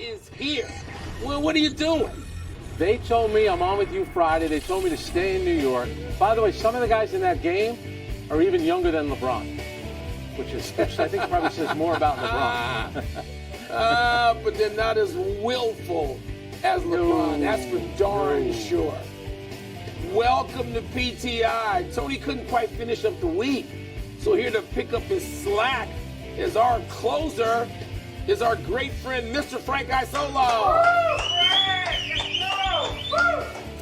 is here. Well, what are you doing? They told me I'm on with you Friday. They told me to stay in New York. By the way, some of the guys in that game are even younger than LeBron, which I think probably says more about LeBron. But they're not as willful as LeBron. That's for darn sure. Welcome to PTI. Tony couldn't quite finish up the week, so here to pick up his slack is our closer, is our great friend, Mr. Frank Isola.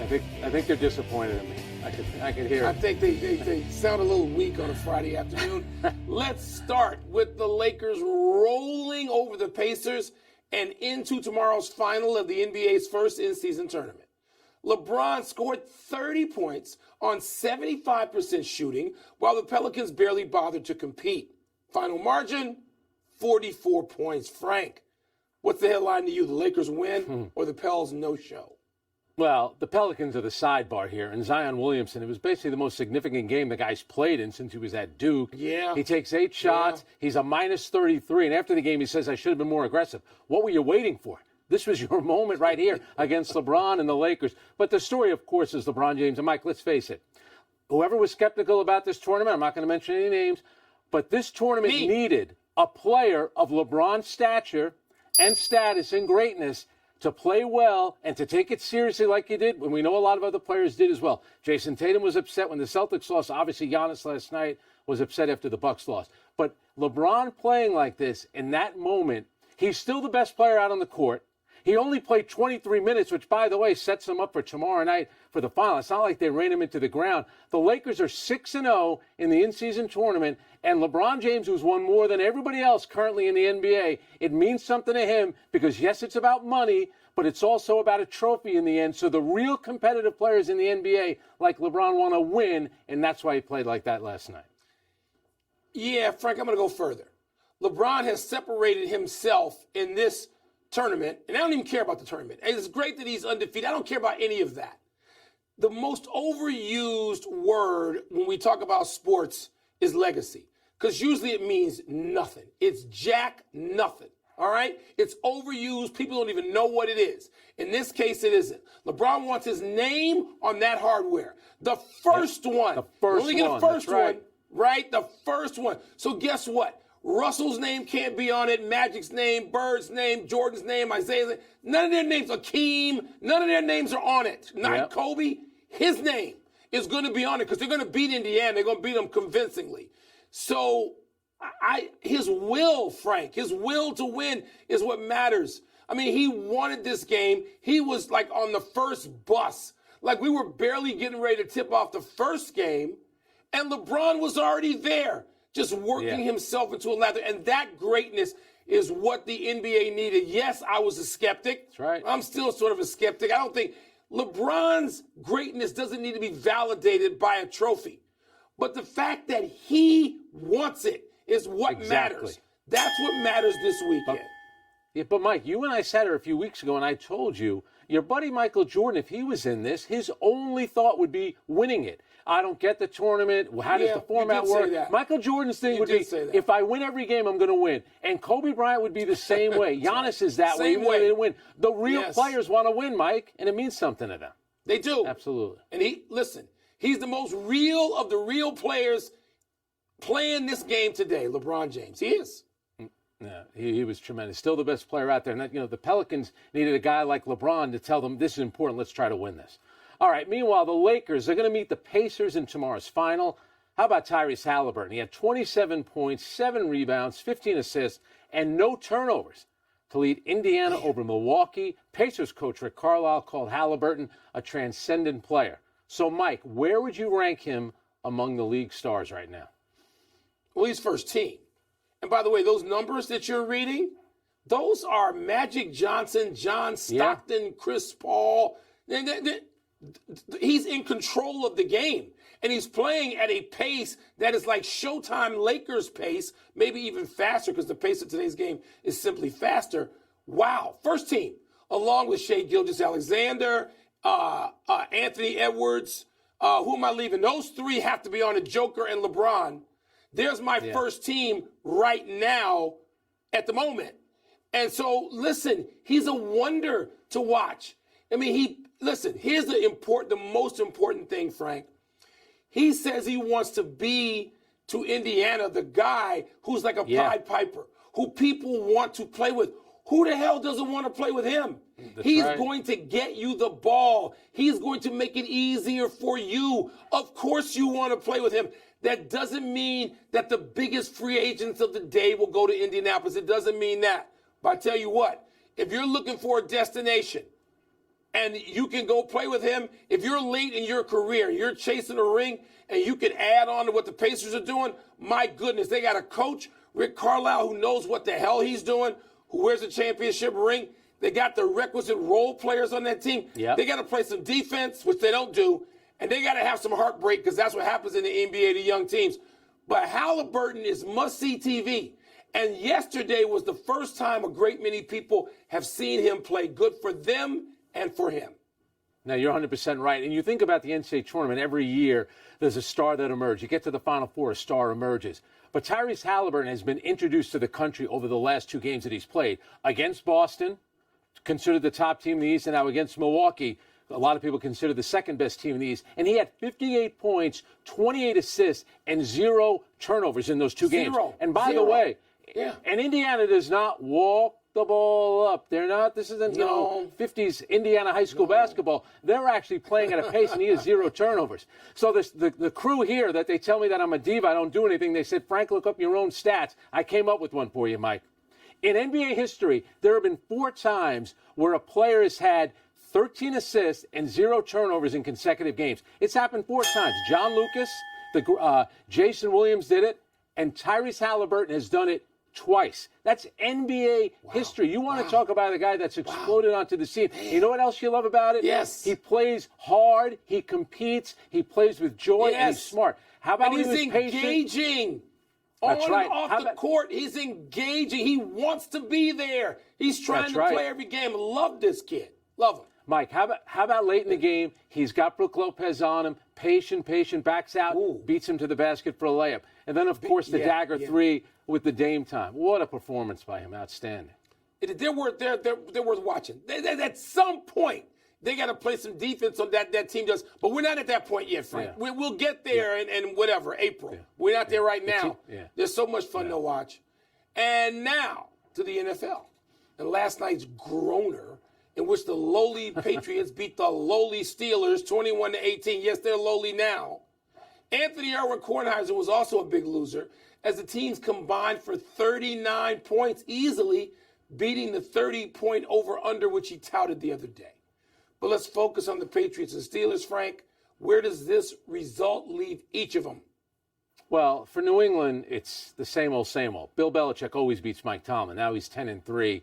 I think they're disappointed in me. I could hear it. I think they sound a little weak on a Friday afternoon. Let's start with the Lakers rolling over the Pacers and into tomorrow's final of the NBA's first in-season tournament. LeBron scored 30 points on 75% shooting, while the Pelicans barely bothered to compete. Final margin, 44 points. Frank, what's the headline to you? The Lakers win or the Pels no-show? Well, the Pelicans are the sidebar here, and Zion Williamson, it was basically the most significant game the guy's played in since he was at Duke. Yeah. He takes 8 shots. Yeah. He's a minus 33, and after the game he says, I should have been more aggressive. What were you waiting for? This was your moment right here against LeBron and the Lakers. But the story, of course, is LeBron James. And, Mike, let's face it. Whoever was skeptical about this tournament, I'm not going to mention any names, but this tournament needed a player of LeBron's stature and status and greatness to play well and to take it seriously like he did, when we know a lot of other players did as well. Jason Tatum was upset when the Celtics lost. Obviously, Giannis last night was upset after the Bucks lost. But LeBron playing like this in that moment, he's still the best player out on the court. He only played 23 minutes, which, by the way, sets him up for tomorrow night for the final. It's not like they ran him into the ground. The Lakers are 6-0 in the in-season tournament, and LeBron James, who's won more than everybody else currently in the NBA, it means something to him because, yes, it's about money, but it's also about a trophy in the end. So the real competitive players in the NBA, like LeBron, want to win, and that's why he played like that last night. Yeah, Frank, I'm going to go further. LeBron has separated himself in this tournament, and I don't even care about the tournament. It's great that he's undefeated. I don't care about any of that. The most overused word when we talk about sports is legacy, because usually it means nothing. It's jack nothing, all right? It's overused. People don't even know what it is. In this case, it isn't. LeBron wants his name on that hardware. The first one. The first only get one. the first That's one, right? The first one. So guess what? Russell's name can't be on it, Magic's name, Bird's name, Jordan's name, Isaiah's name. None of their names, Akeem, none of their names are on it. Not Kobe. His name is going to be on it because they're going to beat Indiana. They're going to beat them convincingly. So his will, Frank, his will to win is what matters. I mean, he wanted this game. He was like on the first bus. Like we were barely getting ready to tip off the first game, and LeBron was already there, just working himself into a lather. And that greatness is what the NBA needed. Yes, I was a skeptic. That's right. I'm still sort of a skeptic. I don't think LeBron's greatness doesn't need to be validated by a trophy. But the fact that he wants it is what matters. That's what matters this weekend. But Mike, you and I sat here a few weeks ago, and I told you, your buddy Michael Jordan, if he was in this, his only thought would be winning it. I don't get the tournament. How does the format work? Michael Jordan's thing would be, if I win every game, I'm going to win. And Kobe Bryant would be the same way. Giannis is that way, even though they didn't win. The real players want to win, Mike, and it means something to them. They do. Absolutely. And he's the most real of the real players playing this game today, LeBron James. He is. Yeah, he was tremendous. Still the best player out there. And, the Pelicans needed a guy like LeBron to tell them, this is important, let's try to win this. All right, meanwhile, the Lakers are going to meet the Pacers in tomorrow's final. How about Tyrese Halliburton? He had 27 points, 7 rebounds, 15 assists, and no turnovers to lead Indiana over Milwaukee. Pacers coach Rick Carlisle called Halliburton a transcendent player. So, Mike, where would you rank him among the league stars right now? Well, he's first team. And by the way, those numbers that you're reading, those are Magic Johnson, John Stockton, Chris Paul. He's in control of the game. And he's playing at a pace that is like Showtime Lakers pace, maybe even faster because the pace of today's game is simply faster. Wow. First team, along with Shai Gilgeous-Alexander, Anthony Edwards. Who am I leaving? Those three have to be on a Joker and LeBron. There's my first team right now at the moment. And so, listen, he's a wonder to watch. I mean, here's the most important thing, Frank. He says he wants to be to Indiana the guy who's like a Pied Piper, who people want to play with. Who the hell doesn't want to play with him? He's going to get you the ball. He's going to make it easier for you. Of course you want to play with him. That doesn't mean that the biggest free agents of the day will go to Indianapolis. It doesn't mean that. But I tell you what, if you're looking for a destination and you can go play with him, if you're late in your career, you're chasing a ring, and you can add on to what the Pacers are doing, my goodness, they got a coach, Rick Carlisle, who knows what the hell he's doing, who wears a championship ring. They got the requisite role players on that team. Yep. They got to play some defense, which they don't do, and they got to have some heartbreak because that's what happens in the NBA to young teams. But Halliburton is must-see TV. And yesterday was the first time a great many people have seen him play. Good for them and for him. Now, you're 100% right. And you think about the NCAA tournament, every year there's a star that emerges. You get to the Final Four, a star emerges. But Tyrese Halliburton has been introduced to the country over the last two games that he's played. Against Boston, considered the top team in the East, and now against Milwaukee, a lot of people consider the second best team in the East. And he had 58 points, 28 assists, and 0 turnovers in those two games. And by the way, and Indiana does not walk the ball up. They're not, this isn't, 50s Indiana high school basketball. They're actually playing at a pace, and he has 0 turnovers. So the crew here that they tell me that I'm a diva, I don't do anything, they said, Frank, look up your own stats. I came up with one for you, Mike. In NBA history, there have been 4 times where a player has had 13 assists and 0 turnovers in consecutive games. It's happened 4 times. John Lucas, Jason Williams did it, and Tyrese Halliburton has done it twice. That's NBA history. You want to talk about a guy that's exploded onto the scene. You know what else you love about it? Yes. He plays hard, he competes, he plays with joy, and he's smart. How about and he's engaging? Patient? That's on right. and off the court, he's engaging. He wants to be there. He's trying to play every game. Love this kid. Love him. Mike, how about late in the game? He's got Brook Lopez on him. Patient, backs out, beats him to the basket for a layup. And then, of course, the dagger 3 with the Dame time. What a performance by him. Outstanding. They're worth watching. At some point, they got to play some defense on that team does. But we're not at that point yet, Frank. Yeah. We'll get there in whatever, April. Yeah. We're not there right now. There's so much fun to watch. And now to the NFL. And last night's groaner, in which the lowly Patriots beat the lowly Steelers 21-18. Yes, they're lowly now. Anthony Erwin Kornheiser was also a big loser as the teams combined for 39 points, easily beating the 30-point over-under, which he touted the other day. But let's focus on the Patriots and Steelers, Frank. Where does this result leave each of them? Well, for New England, it's the same old, same old. Bill Belichick always beats Mike Tomlin. Now he's 10-3.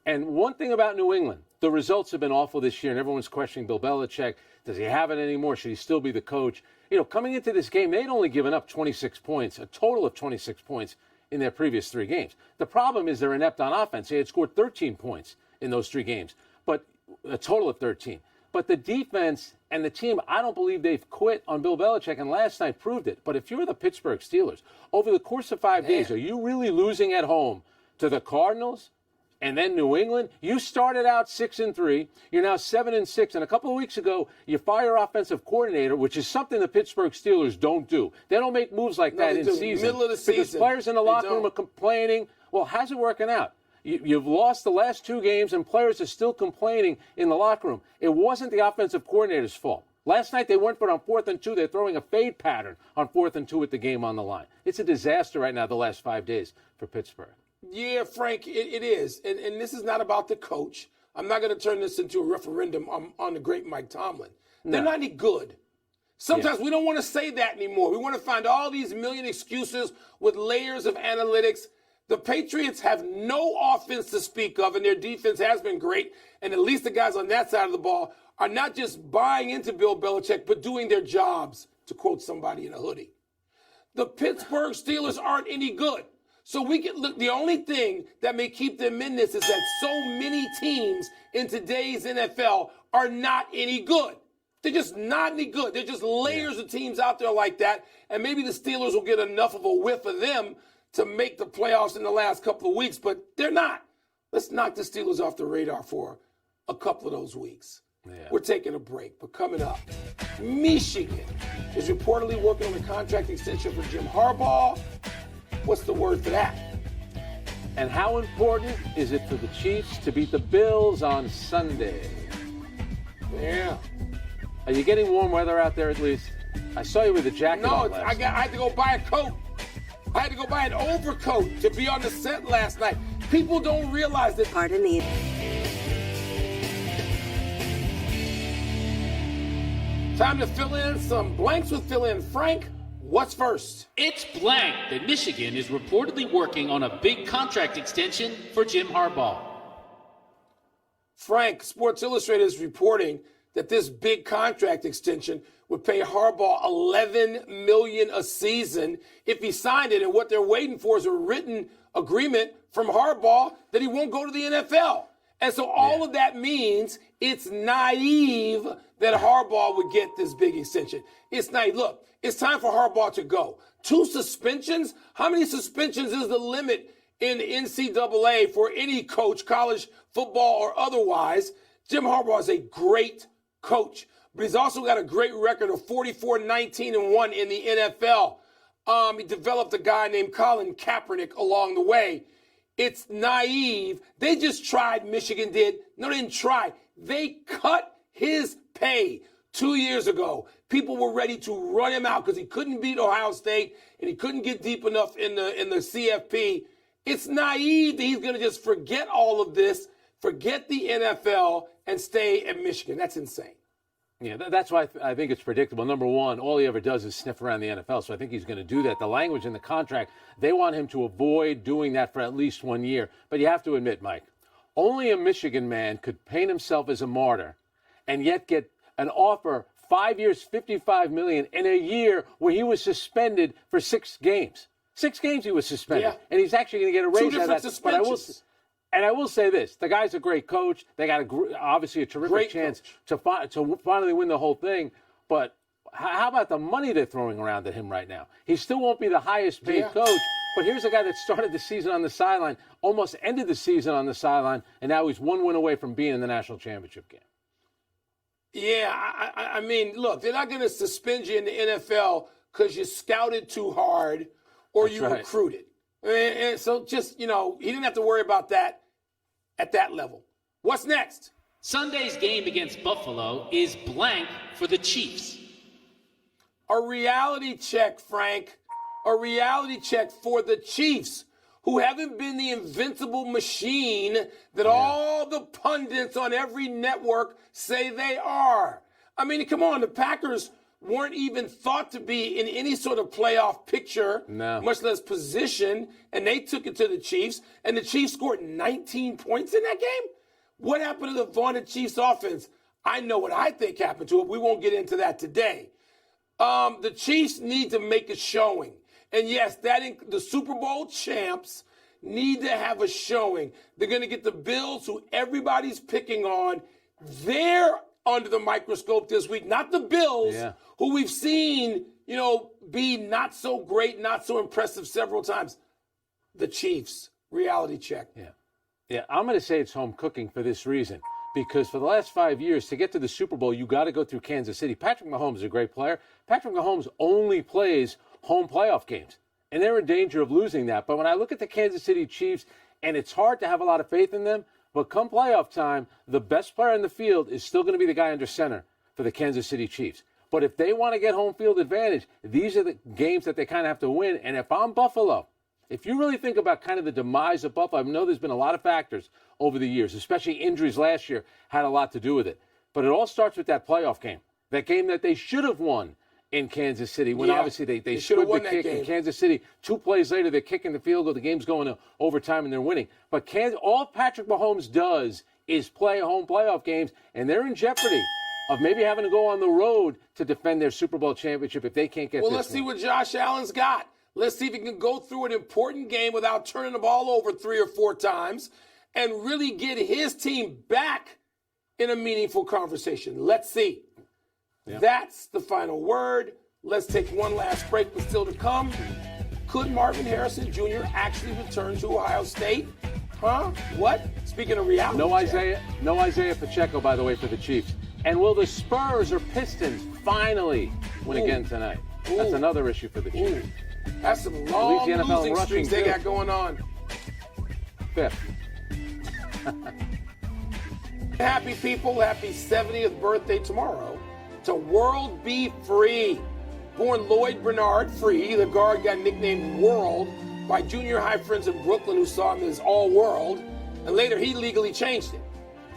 And one thing about New England, the results have been awful this year, and everyone's questioning Bill Belichick. Does he have it anymore? Should he still be the coach? You know, coming into this game, they'd only given up 26 points, a total of 26 points in their previous 3 games. The problem is they're inept on offense. They had scored 13 points in those 3 games, but a total of 13. But the defense and the team, I don't believe they've quit on Bill Belichick, and last night proved it. But if you're the Pittsburgh Steelers, over the course of 5 days, are you really losing at home to the Cardinals and then New England? You started out 6-3. You're now 7-6. And a couple of weeks ago, you fire offensive coordinator, which is something the Pittsburgh Steelers don't do. They don't make moves like that in season. Middle of the season. Because players in the locker room are complaining. Well, how's it working out? You've lost the last 2 games, and players are still complaining in the locker room. It wasn't the offensive coordinator's fault. Last night they went for it on 4th and 2. They're throwing a fade pattern on 4th and 2 with the game on the line. It's a disaster right now the last 5 days for Pittsburgh. Yeah, Frank, it is. And this is not about the coach. I'm not going to turn this into a referendum on the great Mike Tomlin. They're not any good. Sometimes we don't want to say that anymore. We want to find all these million excuses with layers of analytics. The Patriots have no offense to speak of, and their defense has been great. And at least the guys on that side of the ball are not just buying into Bill Belichick, but doing their jobs, to quote somebody in a hoodie. The Pittsburgh Steelers aren't any good. So we can look. The only thing that may keep them in this is that so many teams in today's NFL are not any good. They're just not any good. They're just layers of teams out there like that. And maybe the Steelers will get enough of a whiff of them to make the playoffs in the last couple of weeks, but they're not. let's knock the Steelers off the radar for a couple of those weeks. Yeah. We're taking a break, but coming up, Michigan is reportedly working on a contract extension for Jim Harbaugh. What's the word for that? And how important is it for the Chiefs to beat the Bills on Sunday? Yeah. Are you getting warm weather out there at least? I saw you with a jacket on last I had to go buy a coat. I had to go buy an overcoat to be on the set last night. People don't realize that. Pardon me. Time to fill in some blanks with Fill In Frank. What's first? It's blank that Michigan is reportedly working on a big contract extension for Jim Harbaugh. Frank, Sports Illustrated is reporting that this big contract extension would pay Harbaugh $11 million a season if he signed it. And what they're waiting for is a written agreement from Harbaugh that he won't go to the NFL. And so all of that means it's naive that Harbaugh would get this big extension. It's naive. Look, it's time for Harbaugh to go. 2 suspensions? How many suspensions is the limit in NCAA for any coach, college football or otherwise? Jim Harbaugh is a great coach, but he's also got a great record of 44-19-1 in the NFL. He developed a guy named Colin Kaepernick along the way. It's naive. They just tried, Michigan did. No, they didn't try. They cut his pay 2 years ago. People were ready to run him out because he couldn't beat Ohio State and he couldn't get deep enough in the CFP. It's naive that he's going to just forget all of this, forget the NFL, and stay at Michigan. That's insane. Yeah, that's why I think it's predictable. Number one, all he ever does is sniff around the NFL, so I think he's going to do that. The language in the contract, they want him to avoid doing that for at least 1 year. But you have to admit, Mike, only a Michigan man could paint himself as a martyr and yet get an offer 5 years, $55 million in a year where he was suspended for 6 games. 6 games he was suspended, and he's actually going to get a raise out of that. Suspensions. And I will say this: the guy's a great coach. They got obviously a terrific Great chance coach. to finally win the whole thing. But how about the money they're throwing around at him right now? He still won't be the highest paid coach. But here's a guy that started the season on the sideline, almost ended the season on the sideline, and now he's 1 win away from being in the national championship game. Yeah, I mean, look, they're not going to suspend you in the NFL because you scouted too hard or you recruited. And so just, he didn't have to worry about that at that level. What's next? Sunday's game against Buffalo is blank for the Chiefs. A reality check, Frank. A reality check for the Chiefs, who haven't been the invincible machine that all the pundits on every network say they are. I mean, come on, the Packers weren't even thought to be in any sort of playoff picture, much less position, and they took it to the Chiefs, and the Chiefs scored 19 points in that game? What happened to the vaunted Chiefs offense? I know what I think happened to it. We won't get into that today. The Chiefs need to make a showing. And yes, the Super Bowl champs need to have a showing. They're going to get the Bills, who everybody's picking on. They're under the microscope this week, not the Bills, who we've seen, be not so great, not so impressive several times. The Chiefs, reality check. Yeah, I'm going to say it's home cooking for this reason. Because for the last 5 years, to get to the Super Bowl, you got to go through Kansas City. Patrick Mahomes is a great player. Patrick Mahomes only plays home playoff games, and they're in danger of losing that. But when I look at the Kansas City Chiefs, and it's hard to have a lot of faith in them, but come playoff time, the best player in the field is still going to be the guy under center for the Kansas City Chiefs. But if they want to get home field advantage, these are the games that they kind of have to win. And if I'm Buffalo, if you really think about kind of the demise of Buffalo, I know there's been a lot of factors over the years, especially injuries last year had a lot to do with it. But it all starts with that playoff game, that game that they should have won in Kansas City, when obviously they should have won the kick in Kansas City. 2 plays later, they're kicking the field goal. The game's going to overtime, and they're winning. But all Patrick Mahomes does is play home playoff games, and they're in jeopardy of maybe having to go on the road to defend their Super Bowl championship if they can't get this let's see what Josh Allen's got. Let's see if he can go through an important game without turning the ball over 3 or 4 times and really get his team back in a meaningful conversation. Let's see. That's the final word. Let's take one last break, but still to come. Could Marvin Harrison Jr. actually return to Ohio State? Huh? What? Speaking of reality. No Isaiah Pacheco, by the way, for the Chiefs. And will the Spurs or Pistons finally win again tonight? That's another issue for the Chiefs. That's some long losing rushing streaks they got going on. Fifth. Happy people, happy 70th birthday tomorrow to World B. Free. Born Lloyd Bernard Free, the guard got nicknamed World by junior high friends in Brooklyn who saw him as All World, and later he legally changed it.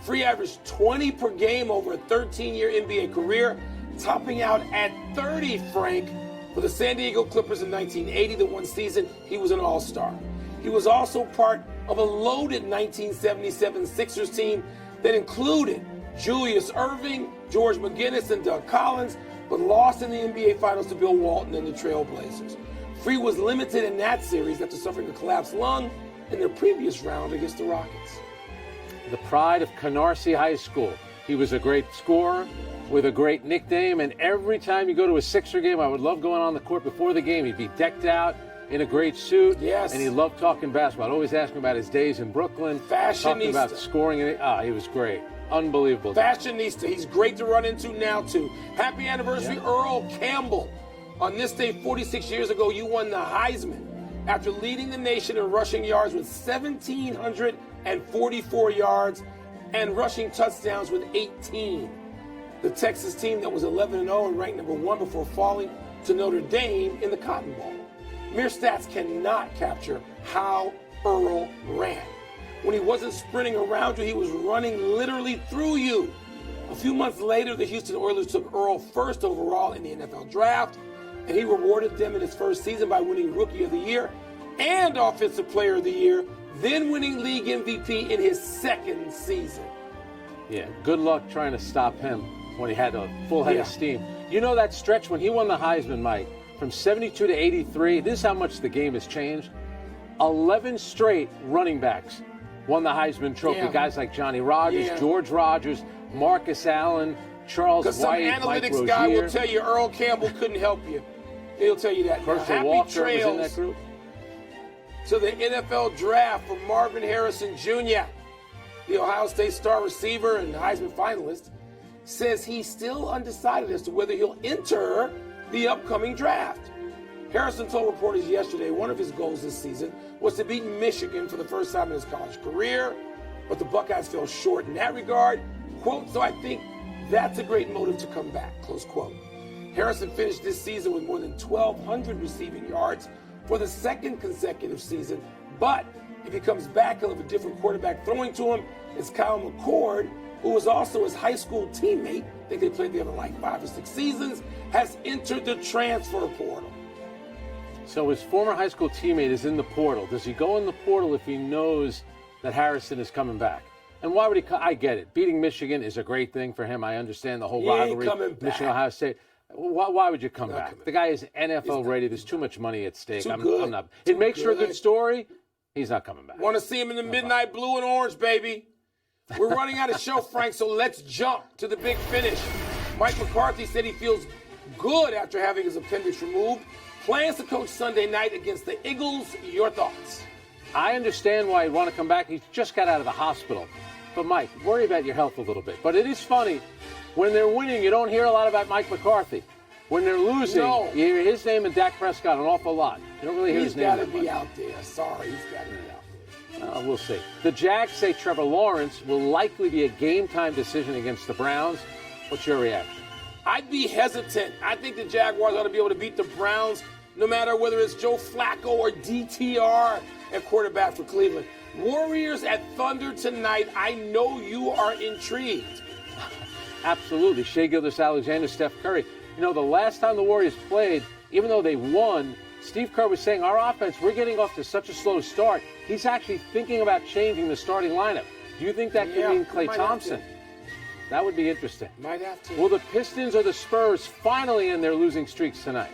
Free averaged 20 per game over a 13-year NBA career, topping out at 30, Frank. For the San Diego Clippers in 1980, the one season he was an All-Star. He was also part of a loaded 1977 Sixers team that included Julius Erving, George McGinnis, and Doug Collins, but lost in the NBA Finals to Bill Walton and the Trail Blazers. Free was limited in that series after suffering a collapsed lung in their previous round against the Rockets. The pride of Canarsie High School. He was a great scorer with a great nickname, and every time you go to a Sixer game, I would love going on the court before the game. He'd be decked out in a great suit. Yes. And he loved talking basketball. I'd always ask him about his days in Brooklyn. Fashionista. Talking about scoring. He was great. Unbelievable. Fashionista. He's great to run into now, too. Happy anniversary, Earl Campbell. On this day, 46 years ago, you won the Heisman after leading the nation in rushing yards with 1,744 yards and rushing touchdowns with 18. The Texas team that was 11-0 and ranked number 1 before falling to Notre Dame in the Cotton Bowl. Mere stats cannot capture how Earl ran. When he wasn't sprinting around you, he was running literally through you. A few months later, the Houston Oilers took Earl first overall in the NFL draft, and he rewarded them in his first season by winning Rookie of the Year and Offensive Player of the Year, then winning League MVP in his second season. Yeah, good luck trying to stop him when he had a full head of steam. You know that stretch when he won the Heisman, Mike, from 72 to 83, this is how much the game has changed. 11 straight running backs won the Heisman Trophy. Yeah. Guys like Johnny Rodgers, George Rogers, Marcus Allen, Charles White, Because some Mike analytics Rozier. guy will tell you Earl Campbell couldn't help you. He'll tell you that. Herschel Walker was in that group. To the NFL draft for Marvin Harrison Jr., the Ohio State star receiver and Heisman finalist, says he's still undecided as to whether he'll enter the upcoming draft. Harrison told reporters yesterday one of his goals this season was to beat Michigan for the first time in his college career, but the Buckeyes fell short in that regard. Quote, so I think that's a great motive to come back, close quote. Harrison finished this season with more than 1,200 receiving yards for the second consecutive season, but if he comes back, he'll have a different quarterback throwing to him. It's Kyle McCord, who was also his high school teammate, I think they played together like 5 or 6 seasons, has entered the transfer portal. So his former high school teammate is in the portal. Does he go in the portal if he knows that Harrison is coming back? And why would he I get it. Beating Michigan is a great thing for him. I understand the whole rivalry. Michigan, Ohio State. Why would you come back? The guy is NFL ready. There's too much money at stake. I'm not. It makes for a good story. He's not coming back. Want to see him in the midnight blue and orange, baby. We're running out of show, Frank, so let's jump to the big finish. Mike McCarthy said he feels good after having his appendix removed. Plans to coach Sunday night against the Eagles. Your thoughts? I understand why he'd want to come back. He just got out of the hospital. But, Mike, worry about your health a little bit. But it is funny. When they're winning, you don't hear a lot about Mike McCarthy. When they're losing, you hear his name and Dak Prescott an awful lot. You don't really hear his name. He's got to be out there. Sorry, he's got to be out there. We'll see. The Jags say Trevor Lawrence will likely be a game-time decision against the Browns. What's your reaction? I'd be hesitant. I think the Jaguars ought to be able to beat the Browns, no matter whether it's Joe Flacco or DTR at quarterback for Cleveland. Warriors at Thunder tonight. I know you are intrigued. Absolutely. Shai Gilgeous-Alexander, Steph Curry. You know, the last time the Warriors played, even though they won, Steve Kerr was saying, our offense, we're getting off to such a slow start. He's actually thinking about changing the starting lineup. Do you think that could mean Klay Thompson? That would be interesting. Might have to. Will the Pistons or the Spurs finally end their losing streaks tonight?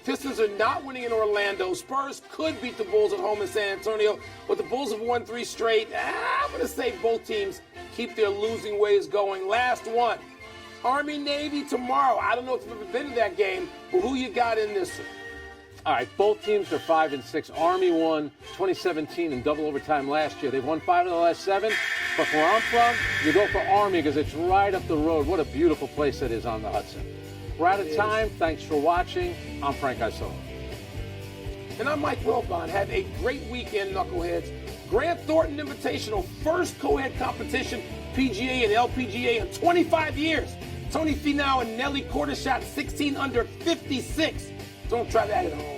Pistons are not winning in Orlando. Spurs could beat the Bulls at home in San Antonio, but the Bulls have won 3 straight. I'm going to say both teams keep their losing ways going. Last one. Army-Navy tomorrow. I don't know if you've ever been to that game, but who you got in this one? All right, both teams are 5-6. Army won 2017 in double overtime last year. They've won 5 of the last 7. But where I'm from, you go for Army because it's right up the road. What a beautiful place that is on the Hudson. We're out of time. Thanks for watching. I'm Frank Isola. And I'm Mike Wilbon. Have a great weekend, Knuckleheads. Grant Thornton Invitational, first co-ed competition, PGA and LPGA in 25 years. Tony Finau and Nelly Korda shot 16 under 56. Don't try that at home.